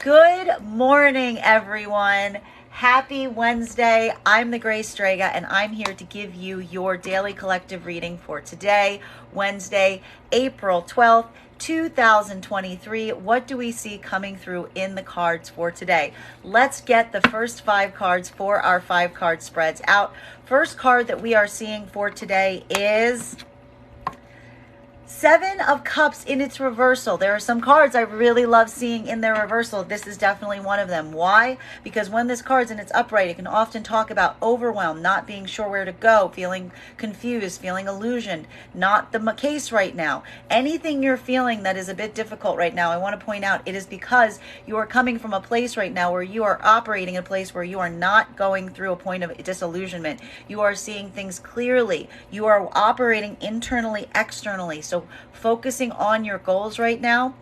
Good morning, everyone. Happy Wednesday. I'm the Gray Strega, and I'm here to give you your daily collective reading for today, Wednesday, April 12th, 2023. What do we see coming through in the cards for today? Let's get the first 5 cards for our 5 card spreads out. First card that we are seeing for today is 7 of Cups in its reversal. There are some cards I really love seeing in their reversal. This is definitely one of them. Why? Because when this card's in its upright, it can often talk about overwhelm, not being sure where to go, feeling confused, feeling illusioned. Not the case right now. Anything you're feeling that is a bit difficult right now, I want to point out, it is because you are coming from a place right now where you are operating in a place where you are not going through a point of disillusionment. You are seeing things clearly. You are operating internally, externally. So focusing on your goals right now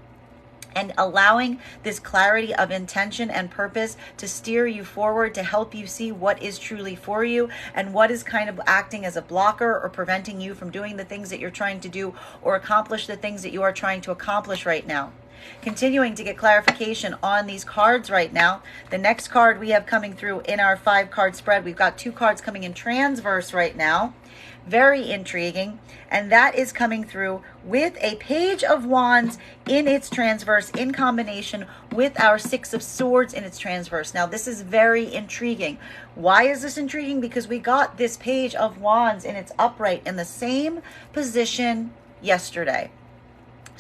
and allowing this clarity of intention and purpose to steer you forward, to help you see what is truly for you and what is kind of acting as a blocker or preventing you from doing the things that you're trying to do or accomplish the things that you are trying to accomplish right now. Continuing to get clarification on these cards right now. The next card we have coming through in our 5 card spread, we've got 2 cards coming in transverse right now. Very intriguing. And that is coming through with a Page of Wands in its transverse in combination with our 6 of Swords in its transverse. Now, this is very intriguing. Why is this intriguing? Because we got this Page of Wands in its upright in the same position yesterday.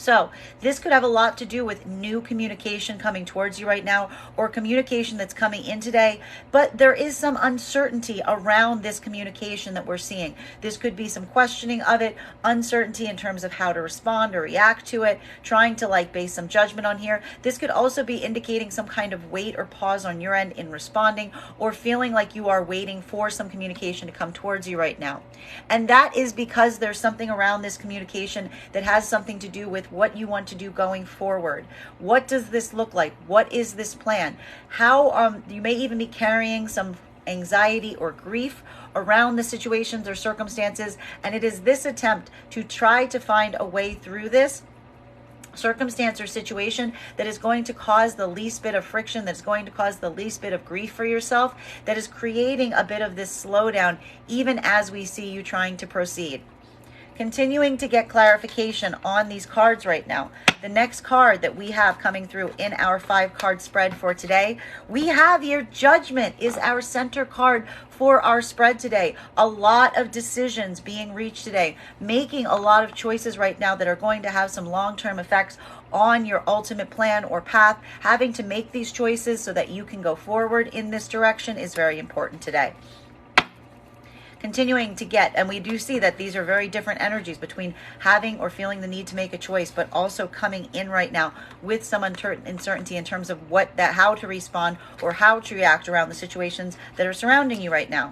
So this could have a lot to do with new communication coming towards you right now or communication that's coming in today. But there is some uncertainty around this communication that we're seeing. This could be some questioning of it, uncertainty in terms of how to respond or react to it, trying to base some judgment on here. This could also be indicating some kind of wait or pause on your end in responding or feeling like you are waiting for some communication to come towards you right now. And that is because there's something around this communication that has something to do with what you want to do going forward. What does this look like? What is this plan? How you may even be carrying some anxiety or grief around the situations or circumstances, and it is this attempt to try to find a way through this circumstance or situation that is going to cause the least bit of friction, that's going to cause the least bit of grief for yourself, that is creating a bit of this slowdown even as we see you trying to proceed. Continuing to get clarification on these cards right now. The next card that we have coming through in our 5 card spread for today, we have here Judgment is our center card for our spread today. A lot of decisions being reached today, making a lot of choices right now that are going to have some long-term effects on your ultimate plan or path. Having to make these choices so that you can go forward in this direction is very important today. Continuing to get, and we do see that these are very different energies between having or feeling the need to make a choice, but also coming in right now with some uncertainty in terms of how to respond or how to react around the situations that are surrounding you right now.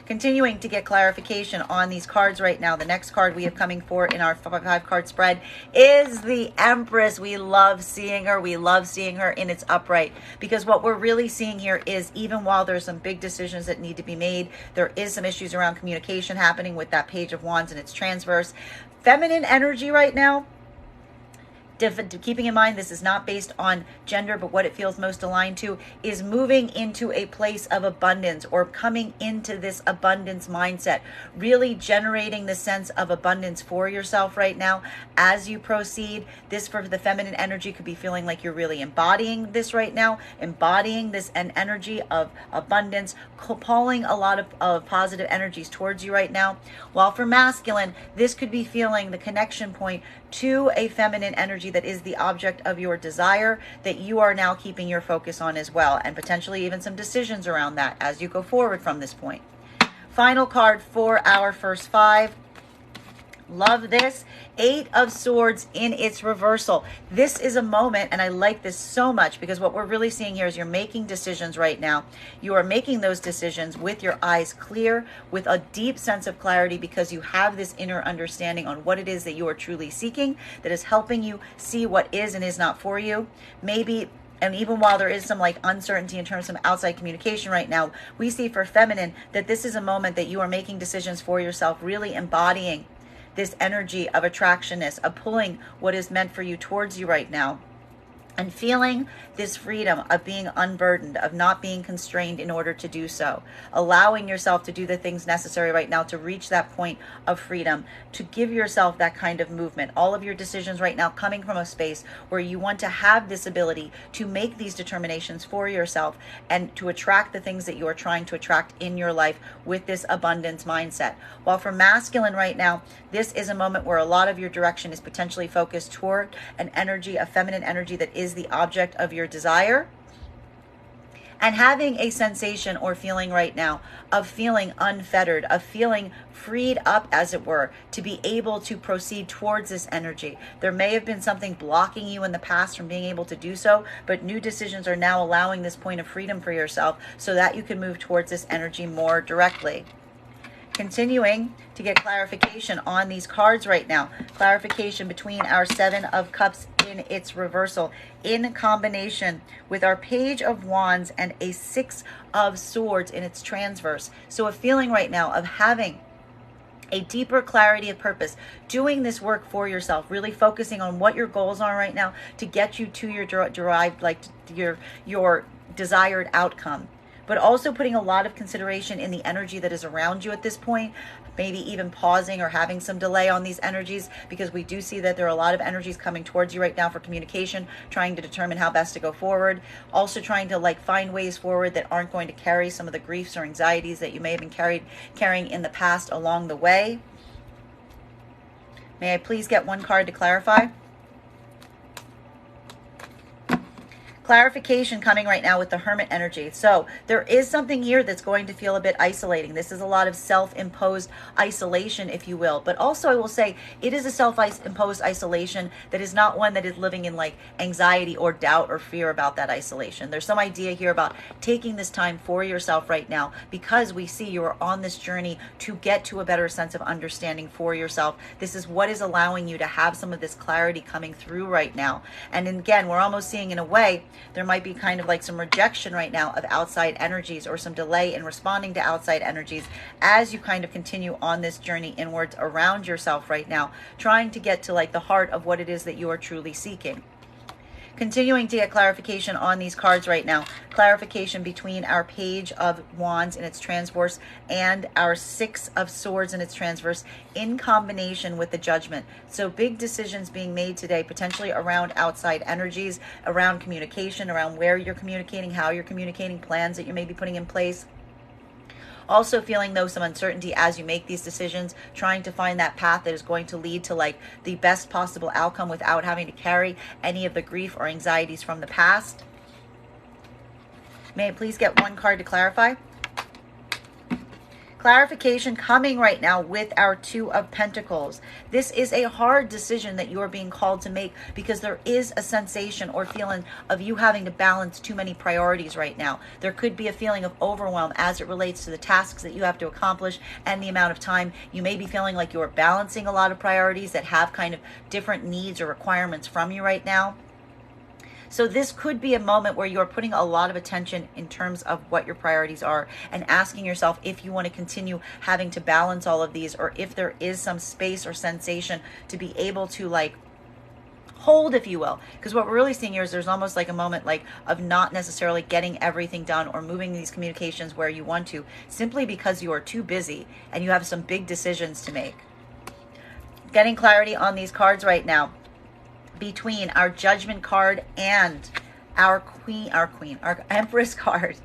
Continuing to get clarification on these cards right now. The next card we have coming for in our 5 card spread is the Empress. We love seeing her. We love seeing her in its upright, because what we're really seeing here is, even while there's some big decisions that need to be made, there is some issues around communication happening with that Page of Wands and its transverse. Feminine energy right now. Keeping in mind this is not based on gender, but what it feels most aligned to is moving into a place of abundance or coming into this abundance mindset, really generating the sense of abundance for yourself right now as you proceed. This, for the feminine energy, could be feeling like you're really embodying this right now, embodying this an energy of abundance, pulling a lot of positive energies towards you right now. While for masculine, this could be feeling the connection point to a feminine energy that is the object of your desire, that you are now keeping your focus on as well, and potentially even some decisions around that as you go forward from this point. Final card for our first 5. Love this. 8 of Swords in its reversal. This is a moment, and I like this so much, because what we're really seeing here is you're making decisions right now. You are making those decisions with your eyes clear, with a deep sense of clarity, because you have this inner understanding on what it is that you are truly seeking, that is helping you see what is and is not for you. Maybe, and even while there is some uncertainty in terms of outside communication right now, we see for feminine that this is a moment that you are making decisions for yourself, really embodying this energy of attractionness, of pulling what is meant for you towards you right now. and feeling this freedom of being unburdened, of not being constrained in order to do so, allowing yourself to do the things necessary right now to reach that point of freedom, to give yourself that kind of movement. All of your decisions right now coming from a space where you want to have this ability to make these determinations for yourself and to attract the things that you are trying to attract in your life with this abundance mindset. While for masculine right now, this is a moment where a lot of your direction is potentially focused toward an energy, a feminine energy that is the object of your desire, and having a sensation or feeling right now of feeling unfettered, of feeling freed up, as it were, to be able to proceed towards this energy. There may have been something blocking you in the past from being able to do so, but new decisions are now allowing this point of freedom for yourself so that you can move towards this energy more directly. Continuing to get clarification on these cards right now. Clarification between our Seven of Cups in its reversal in combination with our Page of Wands and a Six of Swords in its transverse. So a feeling right now of having a deeper clarity of purpose, doing this work for yourself, really focusing on what your goals are right now to get you to your derived, like your desired outcome. But also putting a lot of consideration in the energy that is around you at this point, maybe even pausing or having some delay on these energies, because we do see that there are a lot of energies coming towards you right now for communication, trying to determine how best to go forward. Also trying to find ways forward that aren't going to carry some of the griefs or anxieties that you may have been carrying in the past along the way. May I please get one card to clarify? Clarification coming right now with the Hermit energy. So there is something here that's going to feel a bit isolating. This is a lot of self-imposed isolation, if you will. But also I will say it is a self-imposed isolation that is not one that is living in anxiety or doubt or fear about that isolation. There's some idea here about taking this time for yourself right now, because we see you are on this journey to get to a better sense of understanding for yourself. This is what is allowing you to have some of this clarity coming through right now. And again, we're almost seeing in a way there might be kind of some rejection right now of outside energies, or some delay in responding to outside energies as you kind of continue on this journey inwards around yourself right now, trying to get to the heart of what it is that you are truly seeking. Continuing to get clarification on these cards right now. Clarification between our Page of Wands in its transverse and our Six of Swords in its transverse in combination with the Judgment. So big decisions being made today, potentially around outside energies, around communication, around where you're communicating, how you're communicating, plans that you may be putting in place. Also feeling, though, some uncertainty as you make these decisions, trying to find that path that is going to lead to the best possible outcome without having to carry any of the grief or anxieties from the past. May I please get one card to clarify? Clarification coming right now with our Two of Pentacles. This is a hard decision that you are being called to make, because there is a sensation or feeling of you having to balance too many priorities right now. There could be a feeling of overwhelm as it relates to the tasks that you have to accomplish and the amount of time. You may be feeling like you are balancing a lot of priorities that have kind of different needs or requirements from you right now. So this could be a moment where you're putting a lot of attention in terms of what your priorities are, and asking yourself if you want to continue having to balance all of these, or if there is some space or sensation to be able to hold, if you will. Because what we're really seeing here is there's almost a moment of not necessarily getting everything done or moving these communications where you want to, simply because you are too busy and you have some big decisions to make. Getting clarity on these cards right now between our Judgment card and our Empress card.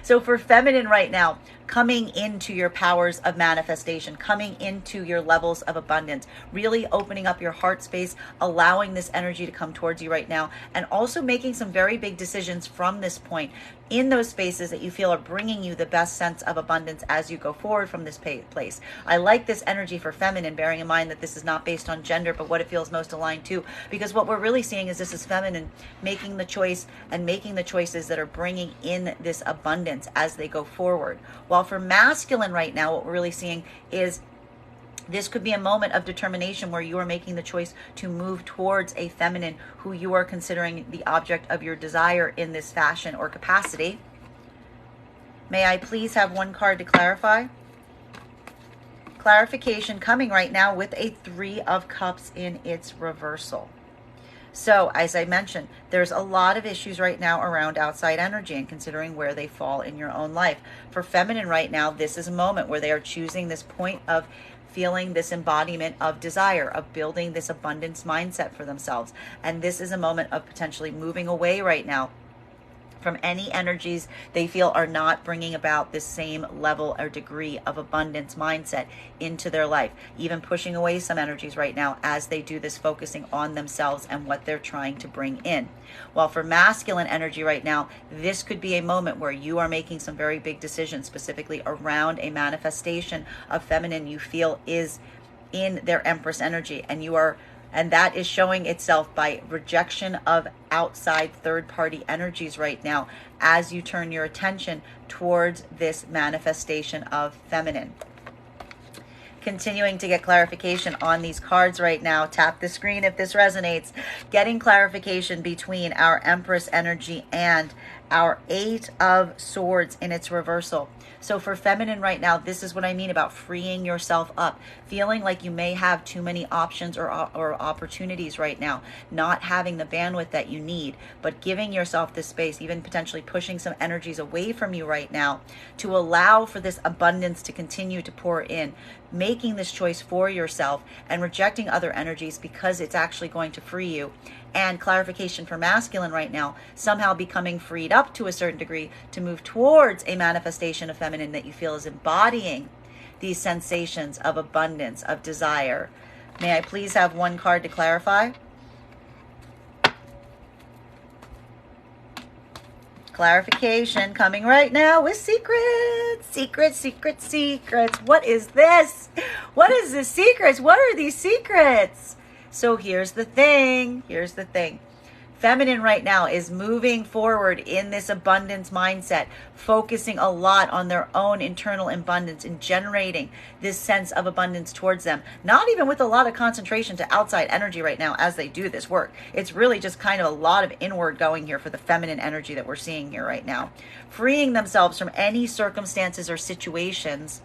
So for feminine right now, coming into your powers of manifestation, coming into your levels of abundance, really opening up your heart space, allowing this energy to come towards you right now, and also making some very big decisions from this point in those spaces that you feel are bringing you the best sense of abundance as you go forward from this place. I like this energy for feminine, bearing in mind that this is not based on gender, but what it feels most aligned to, because what we're really seeing is this is feminine making the choice and making the choices that are bringing in this abundance as they go forward. While for masculine right now, what we're really seeing is this could be a moment of determination where you are making the choice to move towards a feminine who you are considering the object of your desire in this fashion or capacity. May I please have one card to clarify? Clarification coming right now with a Three of Cups in its reversal. So, as I mentioned, there's a lot of issues right now around outside energy and considering where they fall in your own life. For feminine right now, this is a moment where they are choosing this point of feeling this embodiment of desire, of building this abundance mindset for themselves. And this is a moment of potentially moving away right now from any energies they feel are not bringing about this same level or degree of abundance mindset into their life, even pushing away some energies right now as they do this, focusing on themselves and what they're trying to bring in. While for masculine energy right now, this could be a moment where you are making some very big decisions, specifically around a manifestation of feminine you feel is in their Empress energy, and that is showing itself by rejection of outside third-party energies right now as you turn your attention towards this manifestation of feminine. Continuing to get clarification on these cards right now. Tap the screen if this resonates. Getting clarification between our Empress energy and our Eight of Swords in its reversal. So for feminine right now, this is what I mean about freeing yourself up, feeling like you may have too many options or opportunities right now, not having the bandwidth that you need, but giving yourself this space, even potentially pushing some energies away from you right now to allow for this abundance to continue to pour in, making this choice for yourself and rejecting other energies because it's actually going to free you. And clarification for masculine right now, somehow becoming freed up to a certain degree to move towards a manifestation of feminine that you feel is embodying these sensations of abundance, of desire. May I please have one card to clarify? Clarification coming right now with secrets. Secrets. What is this? What is this secrets? What are these secrets? So here's the thing. Feminine right now is moving forward in this abundance mindset, focusing a lot on their own internal abundance and generating this sense of abundance towards them. Not even with a lot of concentration to outside energy right now as they do this work. It's really just kind of a lot of inward going here for the feminine energy that we're seeing here right now. Freeing themselves from any circumstances or situations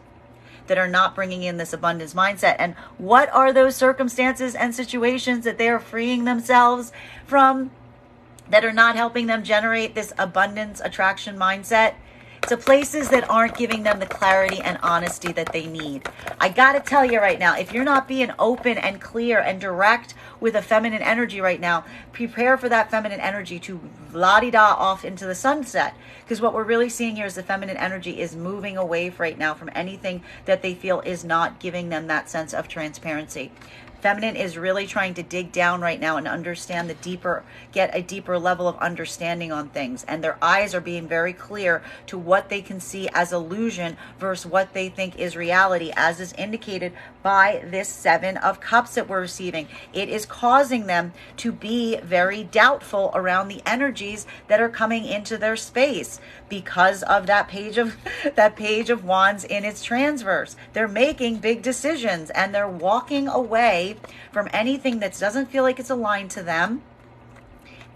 that are not bringing in this abundance mindset. And what are those circumstances and situations that they are freeing themselves from that are not helping them generate this abundance attraction mindset? To places that aren't giving them the clarity and honesty that they need. I got to tell you right now, if you're not being open and clear and direct with a feminine energy right now, prepare for that feminine energy to la-di-da off into the sunset. Because what we're really seeing here is the feminine energy is moving away right now from anything that they feel is not giving them that sense of transparency. Feminine is really trying to dig down right now and understand get a deeper level of understanding on things. And their eyes are being very clear to what they can see as illusion versus what they think is reality, as is indicated by this Seven of Cups that we're receiving. It is causing them to be very doubtful around the energies that are coming into their space because of that page of Wands in its transverse. They're making big decisions and they're walking away from anything that doesn't feel like it's aligned to them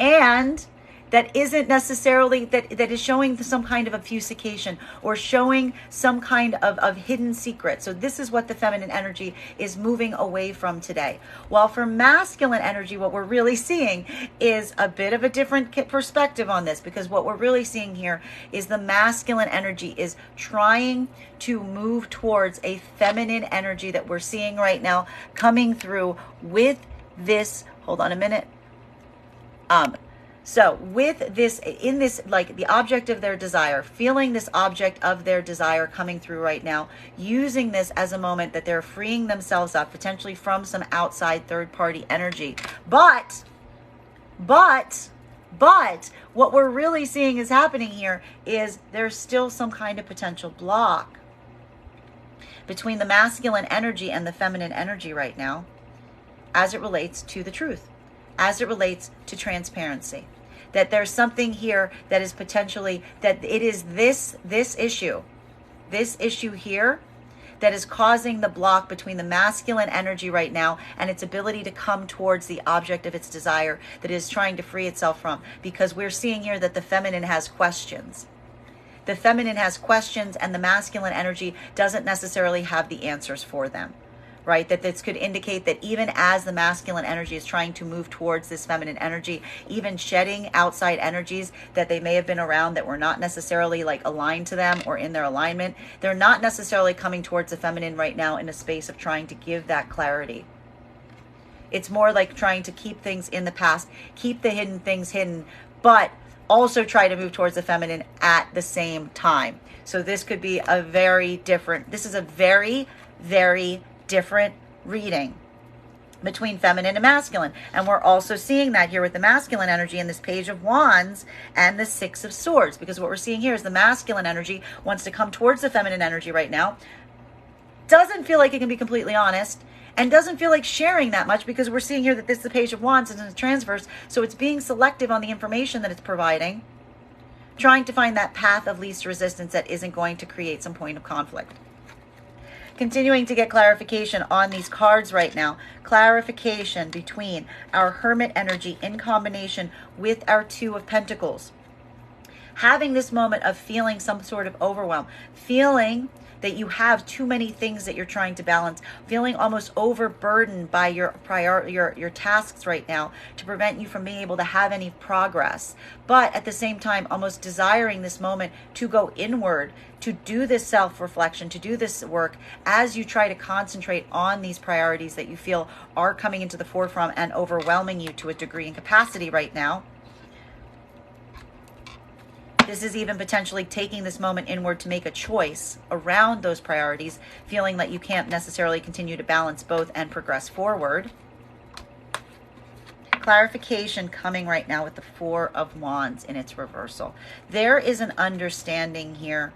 and that isn't necessarily, that is showing some kind of obfuscation or showing some kind of hidden secret. So this is what the feminine energy is moving away from today. While for masculine energy, what we're really seeing is a bit of a different perspective on this, because what we're really seeing here is the masculine energy is trying to move towards a feminine energy that we're seeing right now coming through with this, hold on a minute. So with this, in this, like the object of their desire, feeling this object of their desire coming through right now, using this as a moment that they're freeing themselves up potentially from some outside third-party energy. But what we're really seeing is happening here is there's still some kind of potential block between the masculine energy and the feminine energy right now as it relates to the truth, as it relates to transparency. That there's something here that is potentially, that it is this issue here that is causing the block between the masculine energy right now and its ability to come towards the object of its desire that it is trying to free itself from. Because we're seeing here that the feminine has questions. The feminine has questions and the masculine energy doesn't necessarily have the answers for them. right? That this could indicate that even as the masculine energy is trying to move towards this feminine energy, even shedding outside energies that they may have been around that were not necessarily like aligned to them or in their alignment, they're not necessarily coming towards the feminine right now in a space of trying to give that clarity. It's more like trying to keep things in the past, keep the hidden things hidden, but also try to move towards the feminine at the same time. So this could be a very different, this is a very, very different reading between feminine and masculine. And we're also seeing that here with the masculine energy in this Page of Wands and the Six of Swords, because what we're seeing here is the masculine energy wants to come towards the feminine energy right now, doesn't feel like it can be completely honest, and doesn't feel like sharing that much, because we're seeing here that this is the Page of Wands and it's a transverse, so it's being selective on the information that it's providing, trying to find that path of least resistance that isn't going to create some point of conflict. Continuing to get clarification on these cards right now. Clarification between our Hermit energy in combination with our Two of Pentacles. Having this moment of feeling some sort of overwhelm, feeling that you have too many things that you're trying to balance, feeling almost overburdened by your tasks right now to prevent you from being able to have any progress. But at the same time, almost desiring this moment to go inward, to do this self-reflection, to do this work as you try to concentrate on these priorities that you feel are coming into the forefront and overwhelming you to a degree and capacity right now. This is even potentially taking this moment inward to make a choice around those priorities, feeling that you can't necessarily continue to balance both and progress forward. Clarification coming right now with the Four of Wands in its reversal. There is an understanding here.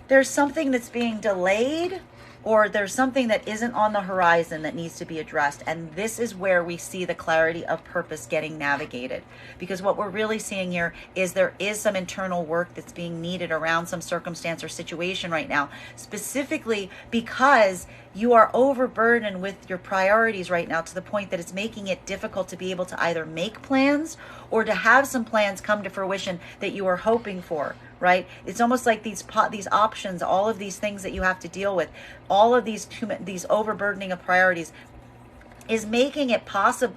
There's something that's being delayed, or there's something that isn't on the horizon that needs to be addressed. And this is where we see the clarity of purpose getting navigated. Because what we're really seeing here is there is some internal work that's being needed around some circumstance or situation right now, specifically because you are overburdened with your priorities right now to the point that it's making it difficult to be able to either make plans or to have some plans come to fruition that you are hoping for, right? It's almost like these options, all of these things that you have to deal with, all of these overburdening of priorities is making it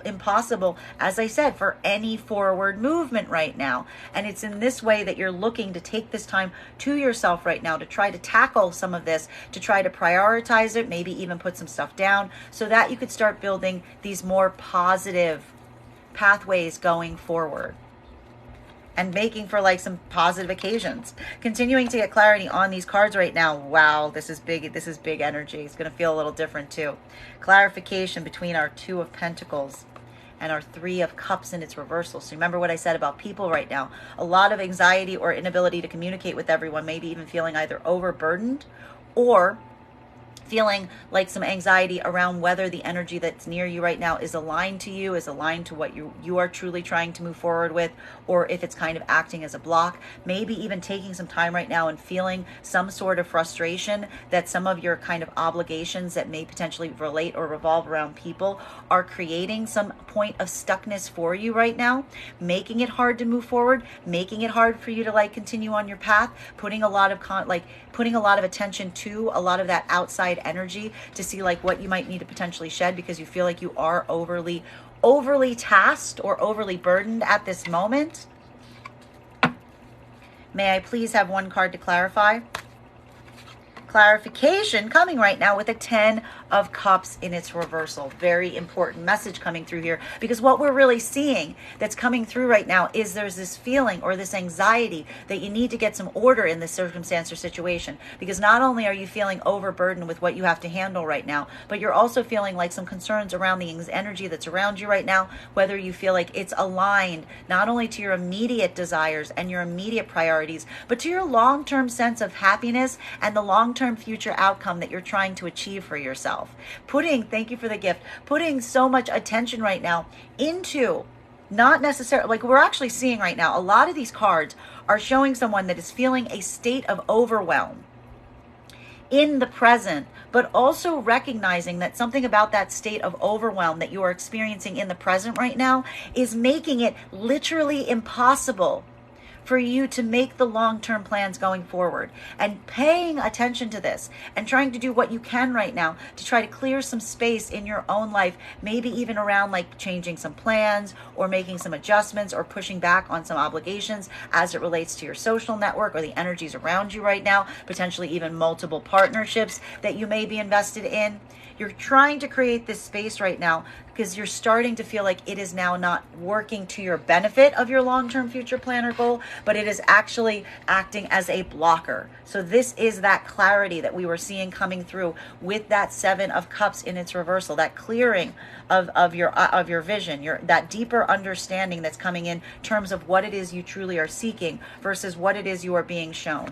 impossible, as I said, for any forward movement right now. And it's in this way that you're looking to take this time to yourself right now to try to tackle some of this, to try to prioritize it, maybe even put some stuff down so that you could start building these more positive pathways going forward and making for like some positive occasions. Continuing to get clarity on these cards right now. Wow, this is big. This is big energy. It's going to feel a little different too. Clarification between our Two of Pentacles and our Three of Cups in its reversal. So remember what I said about people right now. A lot of anxiety or inability to communicate with everyone, maybe even feeling either overburdened or feeling like some anxiety around whether the energy that's near you right now is aligned to you, is aligned to what you are truly trying to move forward with, or if it's kind of acting as a block. Maybe even taking some time right now and feeling some sort of frustration that some of your kind of obligations that may potentially relate or revolve around people are creating some point of stuckness for you right now, making it hard to move forward, making it hard for you to like continue on your path, putting a lot of putting a lot of attention to a lot of that outside energy to see like what you might need to potentially shed because you feel like you are overly tasked or overly burdened at this moment. May I please have one card to clarify? Clarification coming right now with a 10 of Cups in its reversal. Very important message coming through here, because what we're really seeing that's coming through right now is there's this feeling or this anxiety that you need to get some order in this circumstance or situation, because not only are you feeling overburdened with what you have to handle right now, but you're also feeling like some concerns around the energy that's around you right now, whether you feel like it's aligned not only to your immediate desires and your immediate priorities, but to your long-term sense of happiness and the long-term future outcome that you're trying to achieve for yourself. Thank you for the gift, putting so much attention right now into not necessarily, like we're actually seeing right now, a lot of these cards are showing someone that is feeling a state of overwhelm in the present, but also recognizing that something about that state of overwhelm that you are experiencing in the present right now is making it literally impossible for you to make the long-term plans going forward, and paying attention to this and trying to do what you can right now to try to clear some space in your own life, maybe even around like changing some plans or making some adjustments or pushing back on some obligations as it relates to your social network or the energies around you right now, potentially even multiple partnerships that you may be invested in. You're trying to create this space right now because you're starting to feel like it is now not working to your benefit of your long-term future plan or goal, but it is actually acting as a blocker. So this is that clarity that we were seeing coming through with that Seven of Cups in its reversal, that clearing of your vision, that deeper understanding that's coming in terms of what it is you truly are seeking versus what it is you are being shown.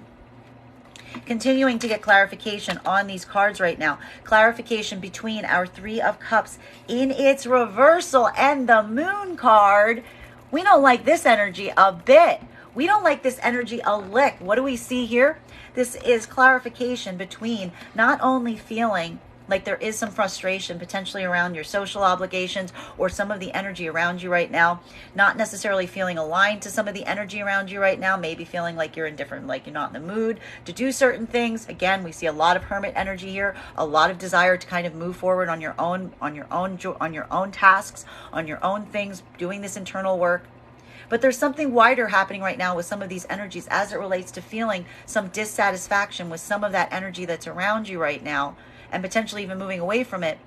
Continuing to get clarification on these cards right now. Clarification between our Three of Cups in its reversal and the Moon card. We don't like this energy a bit. We don't like this energy a lick. What do we see here? This is clarification between not only feeling like there is some frustration potentially around your social obligations or some of the energy around you right now, not necessarily feeling aligned to some of the energy around you right now, maybe feeling like you're indifferent, like you're not in the mood to do certain things. Again, we see a lot of hermit energy here, a lot of desire to kind of move forward on your own tasks, on your own things, doing this internal work. But there's something wider happening right now with some of these energies as it relates to feeling some dissatisfaction with some of that energy that's around you right now, and potentially even moving away from it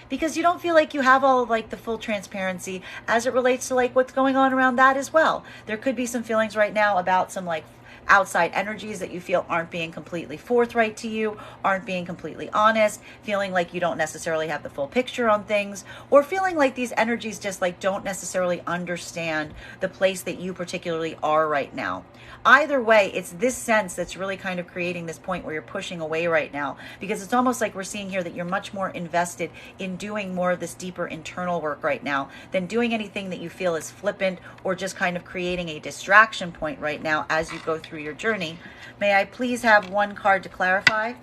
because you don't feel like you have all of like the full transparency as it relates to like what's going on around that as well. There could be some feelings right now about some like outside energies that you feel aren't being completely forthright to you, aren't being completely honest, feeling like you don't necessarily have the full picture on things, or feeling like these energies just like don't necessarily understand the place that you particularly are right now. Either way, it's this sense that's really kind of creating this point where you're pushing away right now, because it's almost like we're seeing here that you're much more invested in doing more of this deeper internal work right now than doing anything that you feel is flippant or just kind of creating a distraction point right now as you go through your journey. May I please have one card to clarify?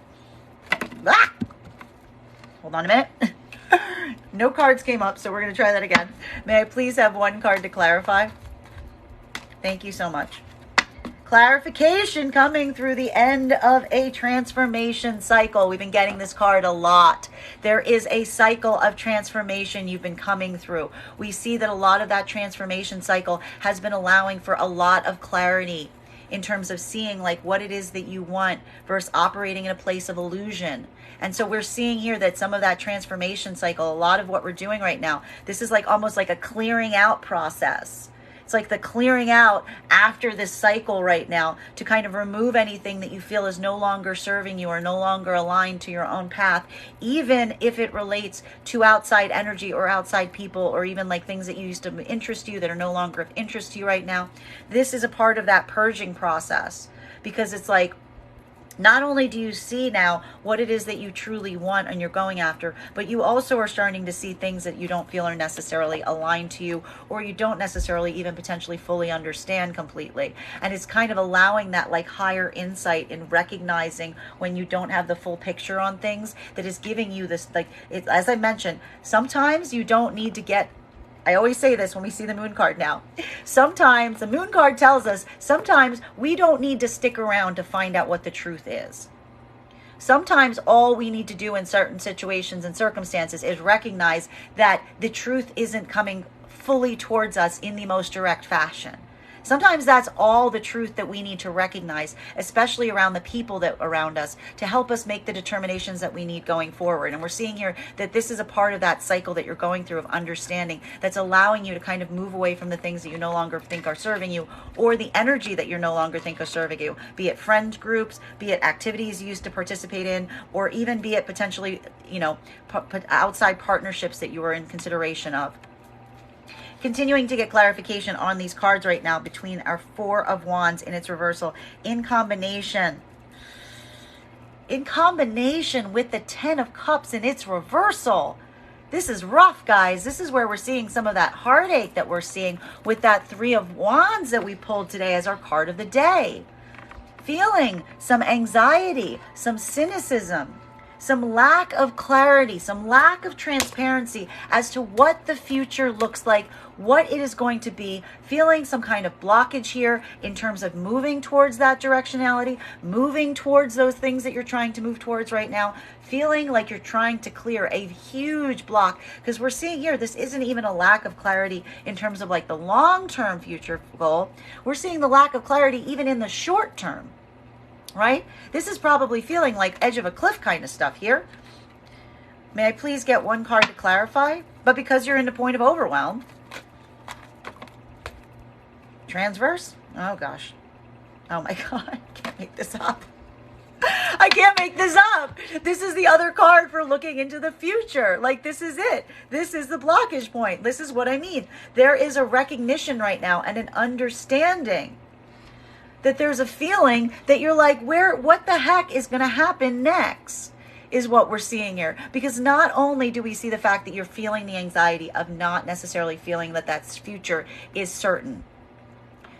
Ah! Hold on a minute. No cards came up, so we're going to try that again. May I please have one card to clarify? Thank you so much. Clarification coming through the end of a transformation cycle. We've been getting this card a lot. There is a cycle of transformation you've been coming through. We see that a lot of that transformation cycle has been allowing for a lot of clarity in terms of seeing like what it is that you want versus operating in a place of illusion. And so we're seeing here that some of that transformation cycle, a lot of what we're doing right now, this is like almost like a clearing out process. It's like the clearing out after this cycle right now to kind of remove anything that you feel is no longer serving you or no longer aligned to your own path, even if it relates to outside energy or outside people, or even like things that used to interest you that are no longer of interest to you right now. This is a part of that purging process, because it's like, not only do you see now what it is that you truly want and you're going after, but you also are starting to see things that you don't feel are necessarily aligned to you, or you don't necessarily even potentially fully understand completely. And it's kind of allowing that like higher insight in recognizing when you don't have the full picture on things, that is giving you this, like, as I mentioned, sometimes you don't need to get, I always say this when we see the Moon card now. Sometimes the Moon card tells us sometimes we don't need to stick around to find out what the truth is. Sometimes all we need to do in certain situations and circumstances is recognize that the truth isn't coming fully towards us in the most direct fashion. Sometimes that's all the truth that we need to recognize, especially around the people that around us, to help us make the determinations that we need going forward. And we're seeing here that this is a part of that cycle that you're going through of understanding that's allowing you to kind of move away from the things that you no longer think are serving you, or the energy that you no longer think are serving you, be it friend groups, be it activities you used to participate in, or even be it potentially, outside partnerships that you were in consideration of. Continuing to get clarification on these cards right now between our Four of Wands in its reversal in combination with the Ten of Cups in its reversal. This is rough, guys. This is where we're seeing some of that heartache that we're seeing with that Three of Wands that we pulled today as our card of the day. Feeling some anxiety, some cynicism, some lack of clarity, some lack of transparency as to what the future looks like, what it is going to be, feeling some kind of blockage here in terms of moving towards that directionality, moving towards those things that you're trying to move towards right now, feeling like you're trying to clear a huge block, because we're seeing here, this isn't even a lack of clarity in terms of like the long-term future goal. We're seeing the lack of clarity even in the short term. Right? This is probably feeling like edge of a cliff kind of stuff here. May I please get one card to clarify? But because you're in the point of overwhelm. Transverse? Oh gosh. Oh my God. I can't make this up. I can't make this up. This is the other card for looking into the future. Like, this is it. This is the blockage point. This is what I mean. There is a recognition right now and an understanding that there's a feeling that you're like, what the heck is going to happen next is what we're seeing here. Because not only do we see the fact that you're feeling the anxiety of not necessarily feeling that that future is certain,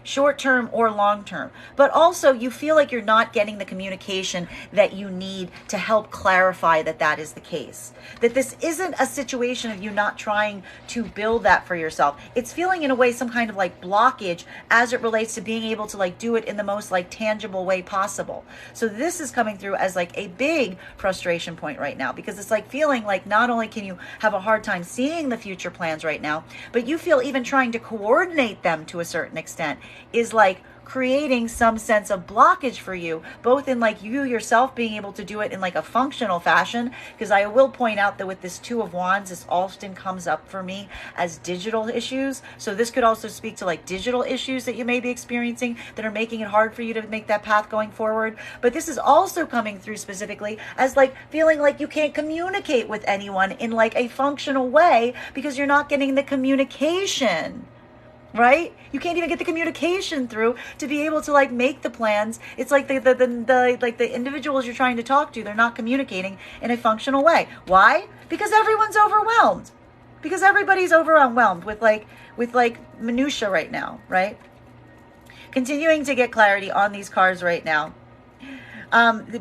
short term or long term, but also you feel like you're not getting the communication that you need to help clarify that that is the case. That this isn't a situation of you not trying to build that for yourself. It's feeling in a way some kind of like blockage as it relates to being able to like do it in the most like tangible way possible. So this is coming through as like a big frustration point right now, because it's like feeling like not only can you have a hard time seeing the future plans right now, but you feel even trying to coordinate them to a certain extent is like creating some sense of blockage for you, both in like you yourself being able to do it in like a functional fashion. Because I will point out that with this Two of Wands, this often comes up for me as digital issues. So this could also speak to like digital issues that you may be experiencing that are making it hard for you to make that path going forward. But this is also coming through specifically as like feeling like you can't communicate with anyone in like a functional way because you're not getting the communication. Right? You can't even get the communication through to be able to like make the plans. It's like the individuals you're trying to talk to, they're not communicating in a functional way. Why? Because everyone's overwhelmed. Because everybody's overwhelmed with like minutia right now, right? Continuing to get clarity on these cards right now.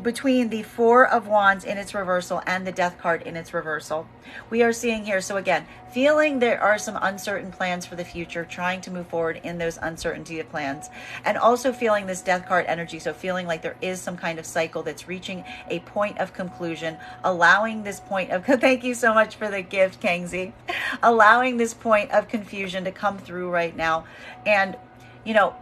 Between the Four of Wands in its reversal and the Death card in its reversal, we are seeing here, so again, feeling there are some uncertain plans for the future, trying to move forward in those uncertainty of plans, and also feeling this Death card energy, so feeling like there is some kind of cycle that's reaching a point of conclusion, allowing this point of, thank you so much for the gift, Kangzi, allowing this point of confusion to come through right now, and, you know,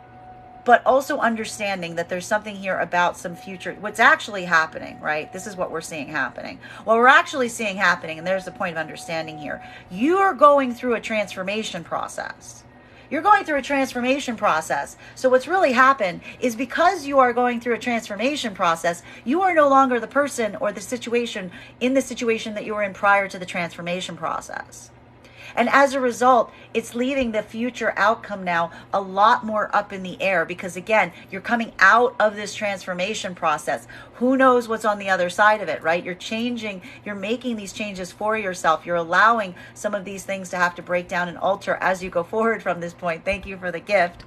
but also understanding that there's something here about some future, what's actually happening, right? This is what we're seeing happening. What we're actually seeing happening, and there's the point of understanding here, you are going through a transformation process. You're going through a transformation process. So what's really happened is because you are going through a transformation process, you are no longer the person or the situation in the situation that you were in prior to the transformation process. And as a result, it's leaving the future outcome now a lot more up in the air because, again, you're coming out of this transformation process. Who knows what's on the other side of it, right? You're changing, you're making these changes for yourself. You're allowing some of these things to have to break down and alter as you go forward from this point. Thank you for the gift.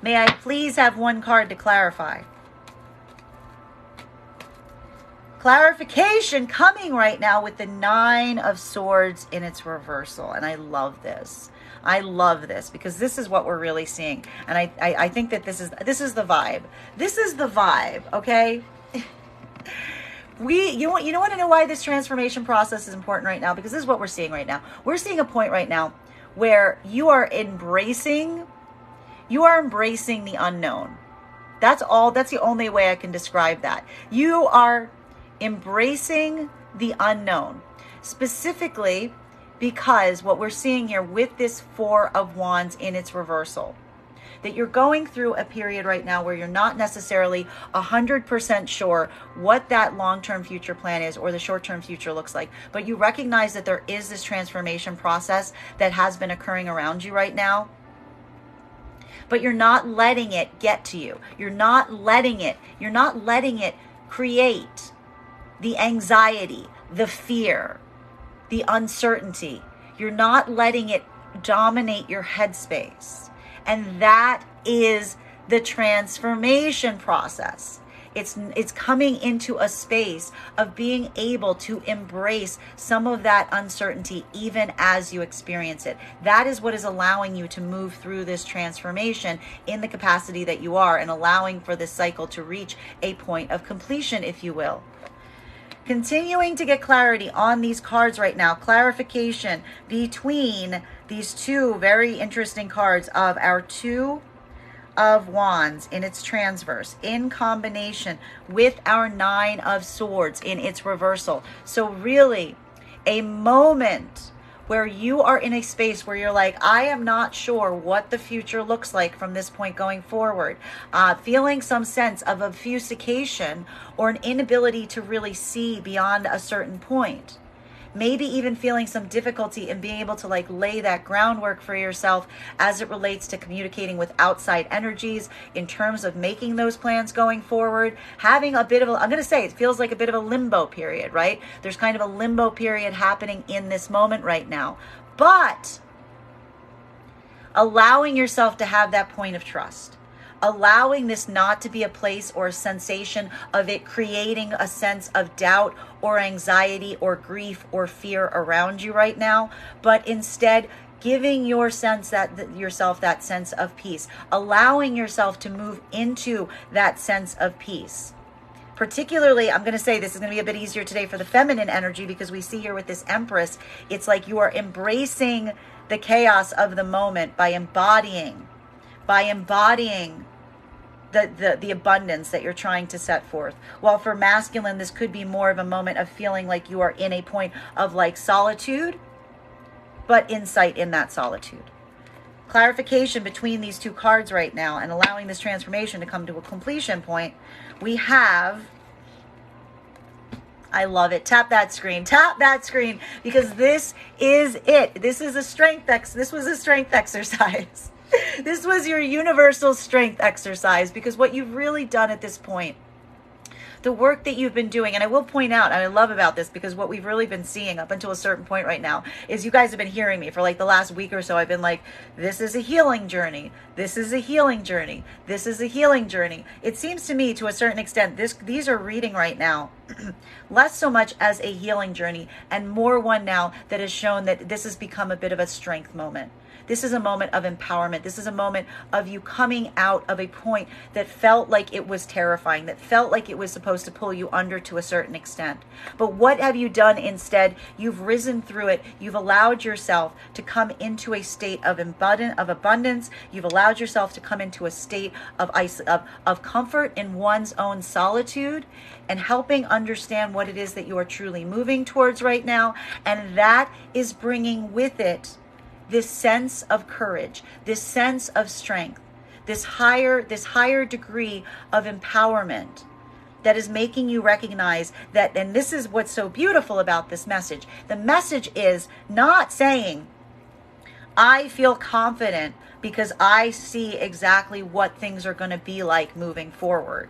May I please have one card to clarify? Clarification coming right now with the Nine of Swords in its reversal. And I love this. I love this because this is what we're really seeing. And I think that this is the vibe. This is the vibe, okay? You want to know why this transformation process is important right now? Because this is what we're seeing right now. We're seeing a point right now where you are embracing the unknown. That's the only way I can describe that. You are embracing the unknown, specifically because what we're seeing here with this Four of Wands in its reversal, that you're going through a period right now where you're not necessarily 100% sure what that long-term future plan is or the short-term future looks like, but you recognize that there is this transformation process that has been occurring around you right now, but you're not letting it get to you. You're not letting it create the anxiety, the fear, the uncertainty. You're not letting it dominate your headspace. And that is the transformation process. It's coming into a space of being able to embrace some of that uncertainty even as you experience it. That is what is allowing you to move through this transformation in the capacity that you are, and allowing for this cycle to reach a point of completion, if you will. Continuing to get clarity on these cards right now, clarification between these two very interesting cards of our Two of Wands in its transverse in combination with our Nine of Swords in its reversal. So really a moment where you are in a space where you're like, I am not sure what the future looks like from this point going forward. Feeling some sense of obfuscation or an inability to really see beyond a certain point. Maybe even feeling some difficulty in being able to like lay that groundwork for yourself as it relates to communicating with outside energies in terms of making those plans going forward. Having a bit of I'm going to say it feels like a bit of a limbo period, right? There's kind of a limbo period happening in this moment right now. But allowing yourself to have that point of trust. Allowing this not to be a place or a sensation of it creating a sense of doubt or anxiety or grief or fear around you right now, but instead giving yourself that sense of peace, allowing yourself to move into that sense of peace. Particularly, I'm going to say this is going to be a bit easier today for the feminine energy, because we see here with this Empress, it's like you are embracing the chaos of the moment by embodying the abundance that you're trying to set forth. While for masculine, this could be more of a moment of feeling like you are in a point of like solitude, but insight in that solitude. Clarification between these two cards right now and allowing this transformation to come to a completion point. We have, I love it. Tap that screen, because this is it. This is a strength this was a strength exercise. This was your universal strength exercise, because what you've really done at this point, the work that you've been doing, and I will point out, and I love about this, because what we've really been seeing up until a certain point right now is you guys have been hearing me for like the last week or so. I've been like, this is a healing journey. This is a healing journey. This is a healing journey. It seems to me to a certain extent, these are reading right now less so much as a healing journey and more one now that has shown that this has become a bit of a strength moment. This is a moment of empowerment. This is a moment of you coming out of a point that felt like it was terrifying, that felt like it was supposed to pull you under to a certain extent. But what have you done instead? You've risen through it. You've allowed yourself to come into a state of abundance. You've allowed yourself to come into a state of comfort in one's own solitude and helping understand what it is that you are truly moving towards right now. And that is bringing with it this sense of courage, this sense of strength, this higher degree of empowerment that is making you recognize that, and this is what's so beautiful about this message. The message is not saying, I feel confident because I see exactly what things are going to be like moving forward.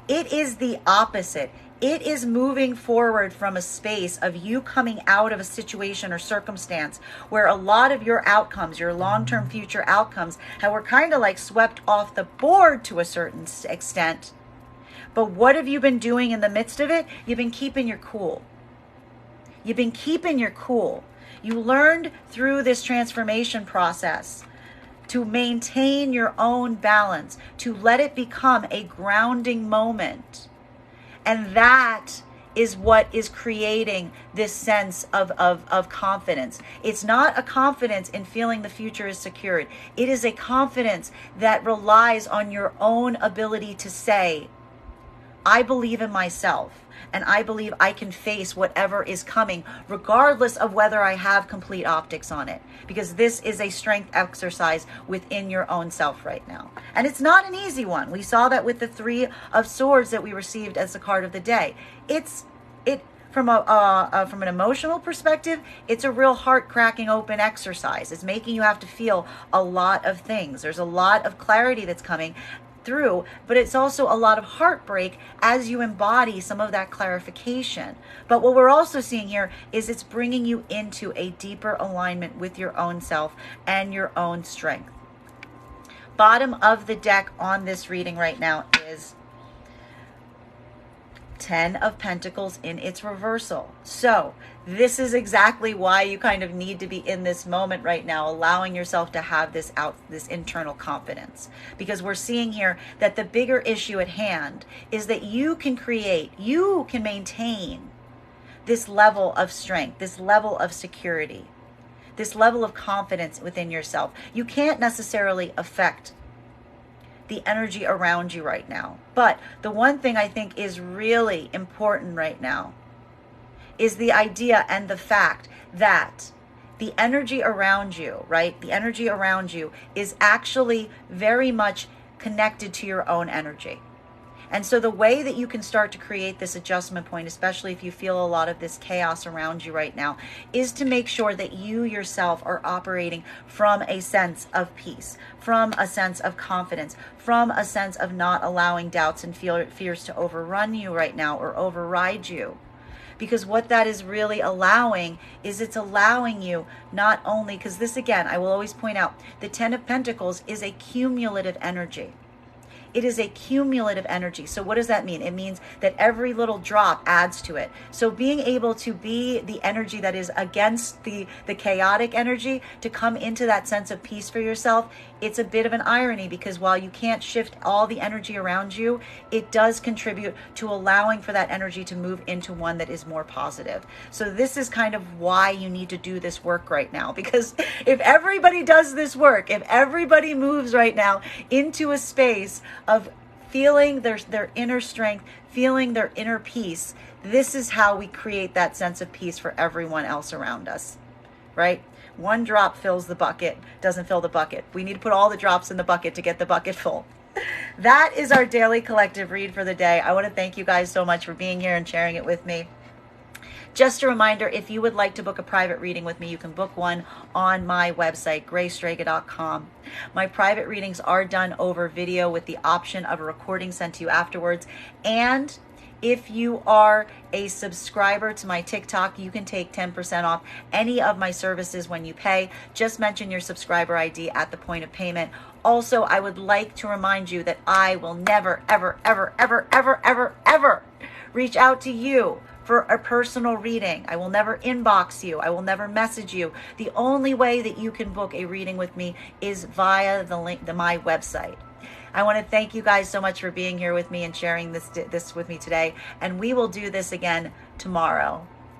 It is the opposite. It is moving forward from a space of you coming out of a situation or circumstance where a lot of your outcomes, your long-term future outcomes, were kind of like swept off the board to a certain extent. But what have you been doing in the midst of it? You've been keeping your cool. You've been keeping your cool. You learned through this transformation process to maintain your own balance, to let it become a grounding moment. And that is what is creating this sense of confidence. It's not a confidence in feeling the future is secured. It is a confidence that relies on your own ability to say, I believe in myself. And I believe I can face whatever is coming, regardless of whether I have complete optics on it. Because this is a strength exercise within your own self right now. And it's not an easy one. We saw that with the Three of Swords that we received as the card of the day. From an emotional perspective, it's a real heart-cracking open exercise. It's making you have to feel a lot of things. There's a lot of clarity that's coming through, but it's also a lot of heartbreak as you embody some of that clarification. But what we're also seeing here is it's bringing you into a deeper alignment with your own self and your own strength. Bottom of the deck on this reading right now is Ten of Pentacles in its reversal. So this is exactly why you kind of need to be in this moment right now, allowing yourself to have this internal confidence, because we're seeing here that the bigger issue at hand is that you can maintain this level of strength, this level of security, this level of confidence within yourself. You can't necessarily affect the energy around you right now. But the one thing I think is really important right now is the idea and the fact that the energy around you, right? The energy around you is actually very much connected to your own energy. And so the way that you can start to create this adjustment point, especially if you feel a lot of this chaos around you right now, is to make sure that you yourself are operating from a sense of peace, from a sense of confidence, from a sense of not allowing doubts and fears to overrun you right now or override you. Because what that is really allowing is it's allowing you not only, because this again, I will always point out, the Ten of Pentacles is a cumulative energy. It is a cumulative energy. So what does that mean? It means that every little drop adds to it. So being able to be the energy that is against the chaotic energy, to come into that sense of peace for yourself, it's a bit of an irony, because while you can't shift all the energy around you, it does contribute to allowing for that energy to move into one that is more positive. So this is kind of why you need to do this work right now, because if everybody does this work, if everybody moves right now into a space of feeling their inner strength, feeling their inner peace, this is how we create that sense of peace for everyone else around us, right? One drop fills the bucket, doesn't fill the bucket. We need to put all the drops in the bucket to get the bucket full. That is our daily collective read for the day. I want to thank you guys so much for being here and sharing it with me. Just a reminder, if you would like to book a private reading with me, you can book one on my website, graystrega.com. My private readings are done over video with the option of a recording sent to you afterwards. And if you are a subscriber to my TikTok, you can take 10% off any of my services when you pay. Just mention your subscriber ID at the point of payment. Also, I would like to remind you that I will never, ever, ever, ever, ever, ever, ever reach out to you for a personal reading. I will never inbox you. I will never message you. The only way that you can book a reading with me is via the link to my website. I want to thank you guys so much for being here with me and sharing this with me today. And we will do this again tomorrow.